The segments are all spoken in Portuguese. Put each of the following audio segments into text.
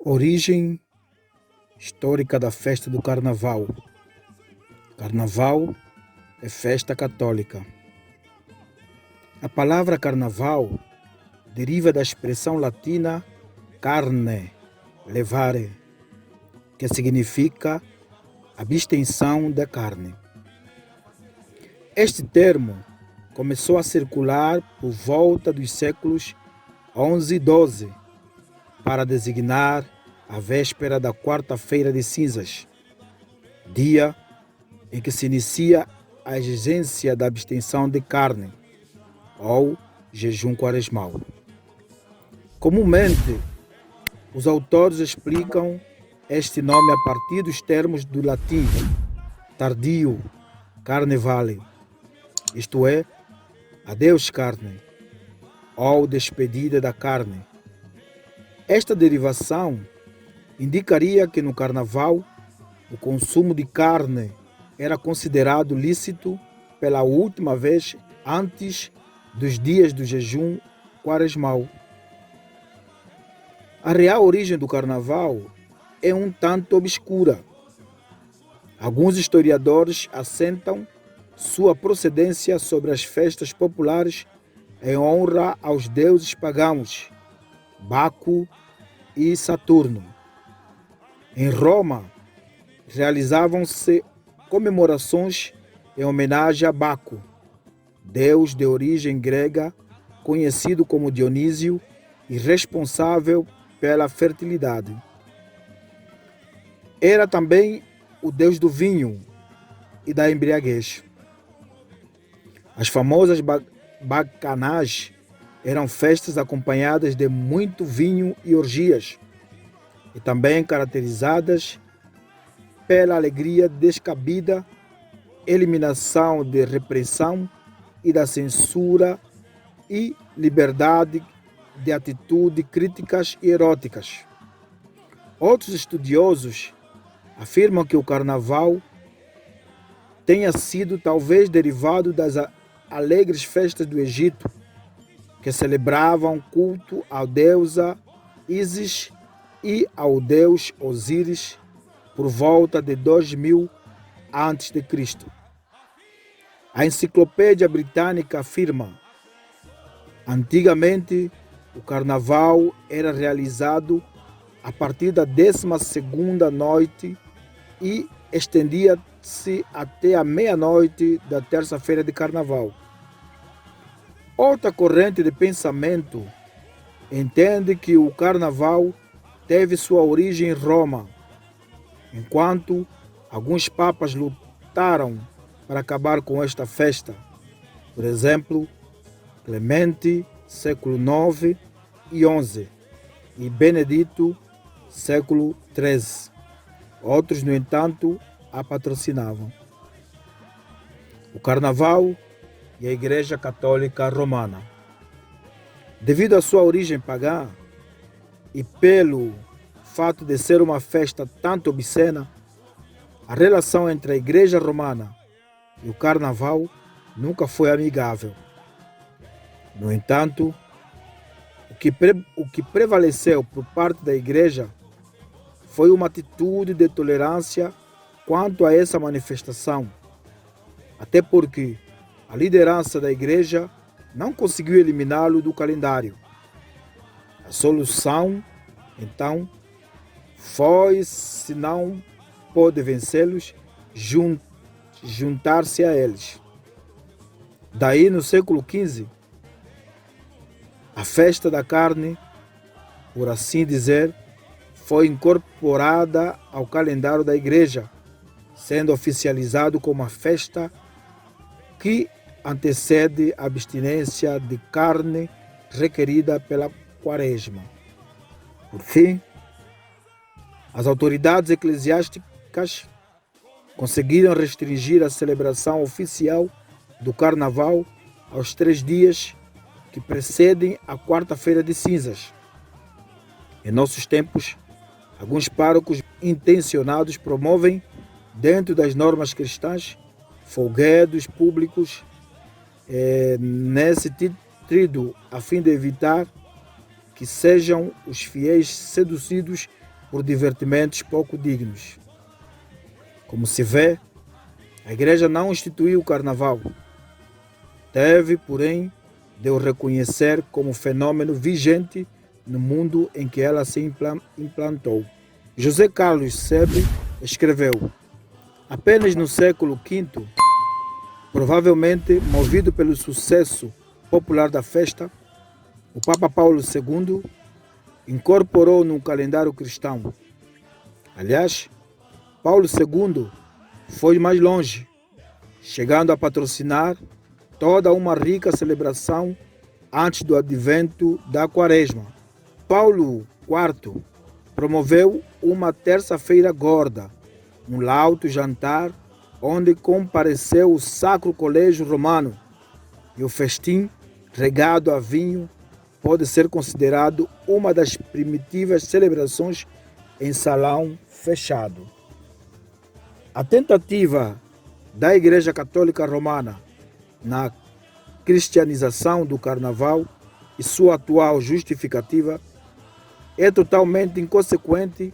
Origem histórica da festa do Carnaval. Carnaval é festa católica. A palavra carnaval deriva da expressão latina carne, levare, que significa abstenção da carne. Este termo começou a circular por volta dos séculos XI e XII para designar a véspera da quarta-feira de cinzas, dia em que se inicia a exigência da abstenção de carne, ou jejum quaresmal. Comumente, os autores explicam este nome a partir dos termos do latim tardio, carnevale, isto é, adeus carne, ou despedida da carne. Esta derivação indicaria que no carnaval o consumo de carne era considerado lícito pela última vez antes dos dias do jejum quaresmal. A real origem do carnaval é um tanto obscura. Alguns historiadores assentam sua procedência sobre as festas populares em honra aos deuses pagãos, Baco e Saturno. Em Roma, realizavam-se comemorações em homenagem a Baco, deus de origem grega, conhecido como Dionísio e responsável pela fertilidade. Era também o deus do vinho e da embriaguez. As famosas bacanais eram festas acompanhadas de muito vinho e orgias, e também caracterizadas pela alegria descabida, eliminação de repressão e da censura e liberdade de atitude críticas e eróticas. Outros estudiosos afirmam que o carnaval tenha sido talvez derivado das alegres festas do Egito, que celebravam culto à deusa Ísis e ao deus Osíris por volta de 2000 a.C. A Enciclopédia Britânica afirma: antigamente o carnaval era realizado a partir da 12ª noite e estendia-se até a meia-noite da terça-feira de carnaval. Outra corrente de pensamento entende que o carnaval teve sua origem em Roma, enquanto alguns papas lutaram para acabar com esta festa. Por exemplo, Clemente, século IX e XI, e Benedito, século XIII. Outros, no entanto, a patrocinavam. O carnaval e a Igreja Católica Romana. Devido à sua origem pagã e pelo fato de ser uma festa tanto obscena, a relação entre a Igreja Romana e o Carnaval nunca foi amigável. No entanto, o que prevaleceu por parte da Igreja foi uma atitude de tolerância quanto a essa manifestação, até porque a liderança da Igreja não conseguiu eliminá-lo do calendário. A solução, então, foi, se não pôde vencê-los, juntar-se a eles. Daí, no século XV, a festa da carne, por assim dizer, foi incorporada ao calendário da Igreja, sendo oficializado como a festa que antecede a abstinência de carne requerida pela Quaresma. Por fim, as autoridades eclesiásticas conseguiram restringir a celebração oficial do Carnaval aos 3 dias que precedem a quarta-feira de cinzas. Em nossos tempos, alguns párocos intencionados promovem, dentro das normas cristãs, folguedos públicos nesse tríduo, a fim de evitar que sejam os fiéis seduzidos por divertimentos pouco dignos. Como se vê, a igreja não instituiu o carnaval. Teve, porém, de o reconhecer como fenômeno vigente no mundo em que ela se implantou. José Carlos Sebe escreveu: apenas no século V, provavelmente movido pelo sucesso popular da festa, o Papa Paulo II incorporou no calendário cristão. Aliás, Paulo II foi mais longe, chegando a patrocinar toda uma rica celebração antes do advento da Quaresma. Paulo IV promoveu uma terça-feira gorda, um lauto jantar, onde compareceu o Sacro Colégio Romano, e o festim, regado a vinho, pode ser considerado uma das primitivas celebrações em salão fechado. A tentativa da Igreja Católica Romana na cristianização do carnaval e sua atual justificativa é totalmente inconsequente,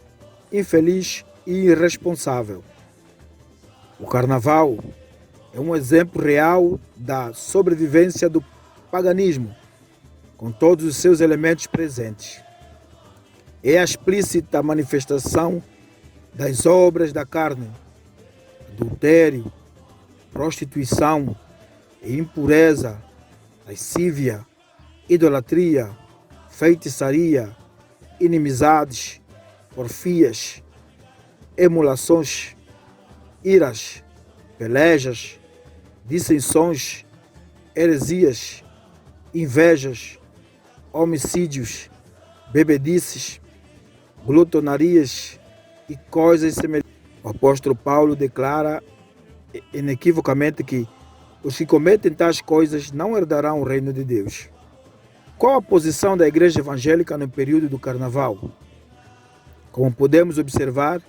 infeliz e irresponsável. O carnaval é um exemplo real da sobrevivência do paganismo, com todos os seus elementos presentes. É a explícita manifestação das obras da carne, adultério, prostituição, impureza, lascívia, idolatria, feitiçaria, inimizades, porfias, emulações, iras, pelejas, dissensões, heresias, invejas, homicídios, bebedices, glutonarias e coisas semelhantes. O apóstolo Paulo declara inequivocamente que os que cometem tais coisas não herdarão o reino de Deus. Qual a posição da igreja evangélica no período do carnaval? Como podemos observar,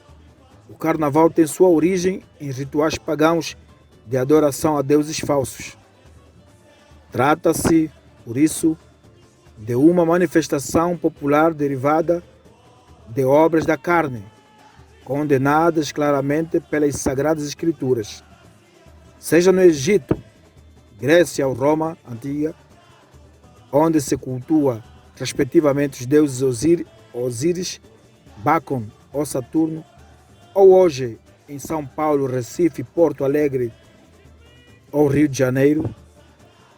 o carnaval tem sua origem em rituais pagãos de adoração a deuses falsos. Trata-se, por isso, de uma manifestação popular derivada de obras da carne, condenadas claramente pelas Sagradas Escrituras. Seja no Egito, Grécia ou Roma antiga, onde se cultua respectivamente os deuses Osíris, Bacon ou Saturno, ou hoje em São Paulo, Recife, Porto Alegre ou Rio de Janeiro,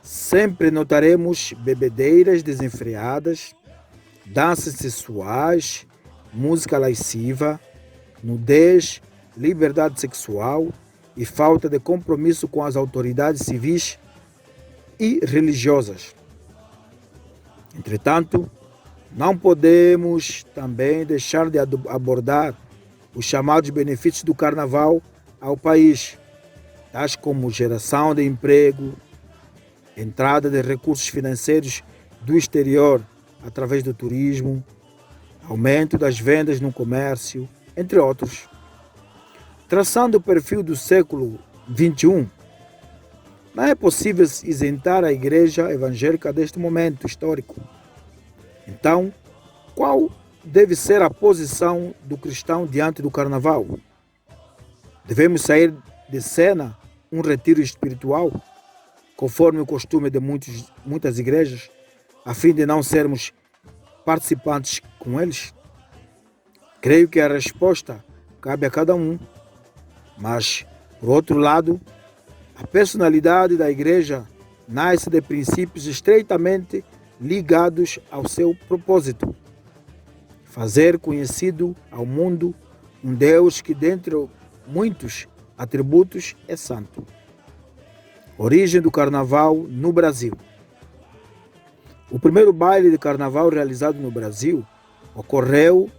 sempre notaremos bebedeiras desenfreadas, danças sexuais, música lasciva, nudez, liberdade sexual e falta de compromisso com as autoridades civis e religiosas. Entretanto, não podemos também deixar de abordar os chamados benefícios do carnaval ao país, tais como geração de emprego, entrada de recursos financeiros do exterior através do turismo, aumento das vendas no comércio, entre outros. Traçando o perfil do século XXI, não é possível isentar a igreja evangélica deste momento histórico. Então, qual deve ser a posição do cristão diante do carnaval? Devemos sair de cena um retiro espiritual, conforme o costume de muitas igrejas, a fim de não sermos participantes com eles? Creio que a resposta cabe a cada um. Mas, por outro lado, a personalidade da igreja nasce de princípios estreitamente ligados ao seu propósito: fazer conhecido ao mundo um Deus que, dentre muitos atributos, é santo. Origem do carnaval no Brasil. O primeiro baile de carnaval realizado no Brasil ocorreu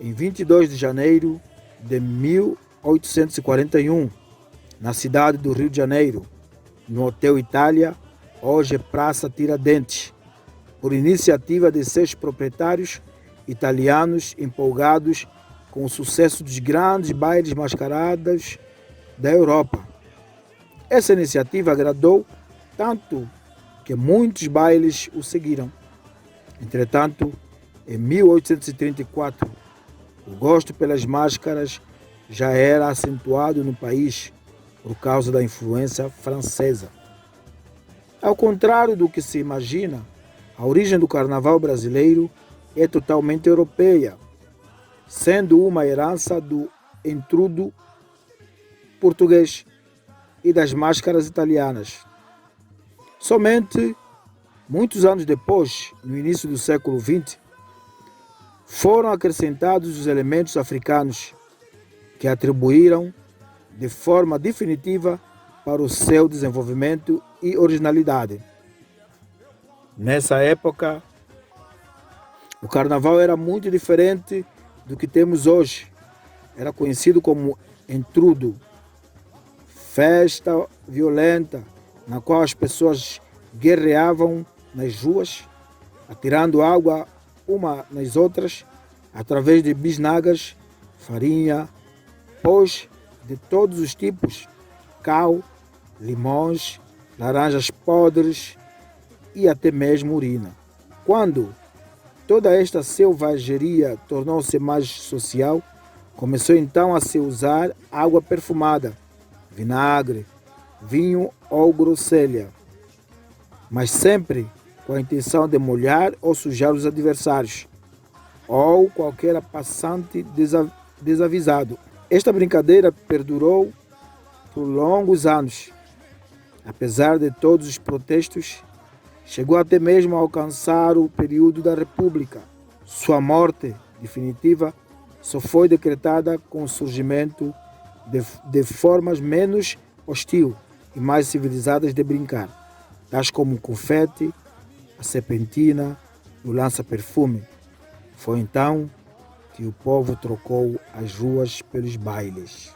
em 22 de janeiro de 1841, na cidade do Rio de Janeiro, no Hotel Itália, hoje Praça Tiradentes, por iniciativa de seus proprietários italianos empolgados com o sucesso dos grandes bailes mascarados da Europa. Essa iniciativa agradou tanto que muitos bailes o seguiram. Entretanto, em 1834, O gosto pelas máscaras já era acentuado no país por causa da influência francesa. Ao contrário do que se imagina, a origem do carnaval brasileiro é totalmente europeia, sendo uma herança do entrudo português e das máscaras italianas. Somente muitos anos depois, no início do século XX, foram acrescentados os elementos africanos que atribuíram de forma definitiva para o seu desenvolvimento e originalidade. Nessa época, o carnaval era muito diferente do que temos hoje. Era conhecido como entrudo, festa violenta, na qual as pessoas guerreavam nas ruas, atirando água uma nas outras, através de bisnagas, farinha, pós de todos os tipos, cal, limões, laranjas podres e até mesmo urina. Quando toda esta selvageria tornou-se mais social, começou então a se usar água perfumada, vinagre, vinho ou groselha, mas sempre com a intenção de molhar ou sujar os adversários, ou qualquer passante desavisado. Esta brincadeira perdurou por longos anos. Apesar de todos os protestos, chegou até mesmo a alcançar o período da República. Sua morte definitiva só foi decretada com o surgimento de formas menos hostil e mais civilizadas de brincar, tais como o confete, a serpentina e o lança-perfume. Foi então que o povo trocou as ruas pelos bailes.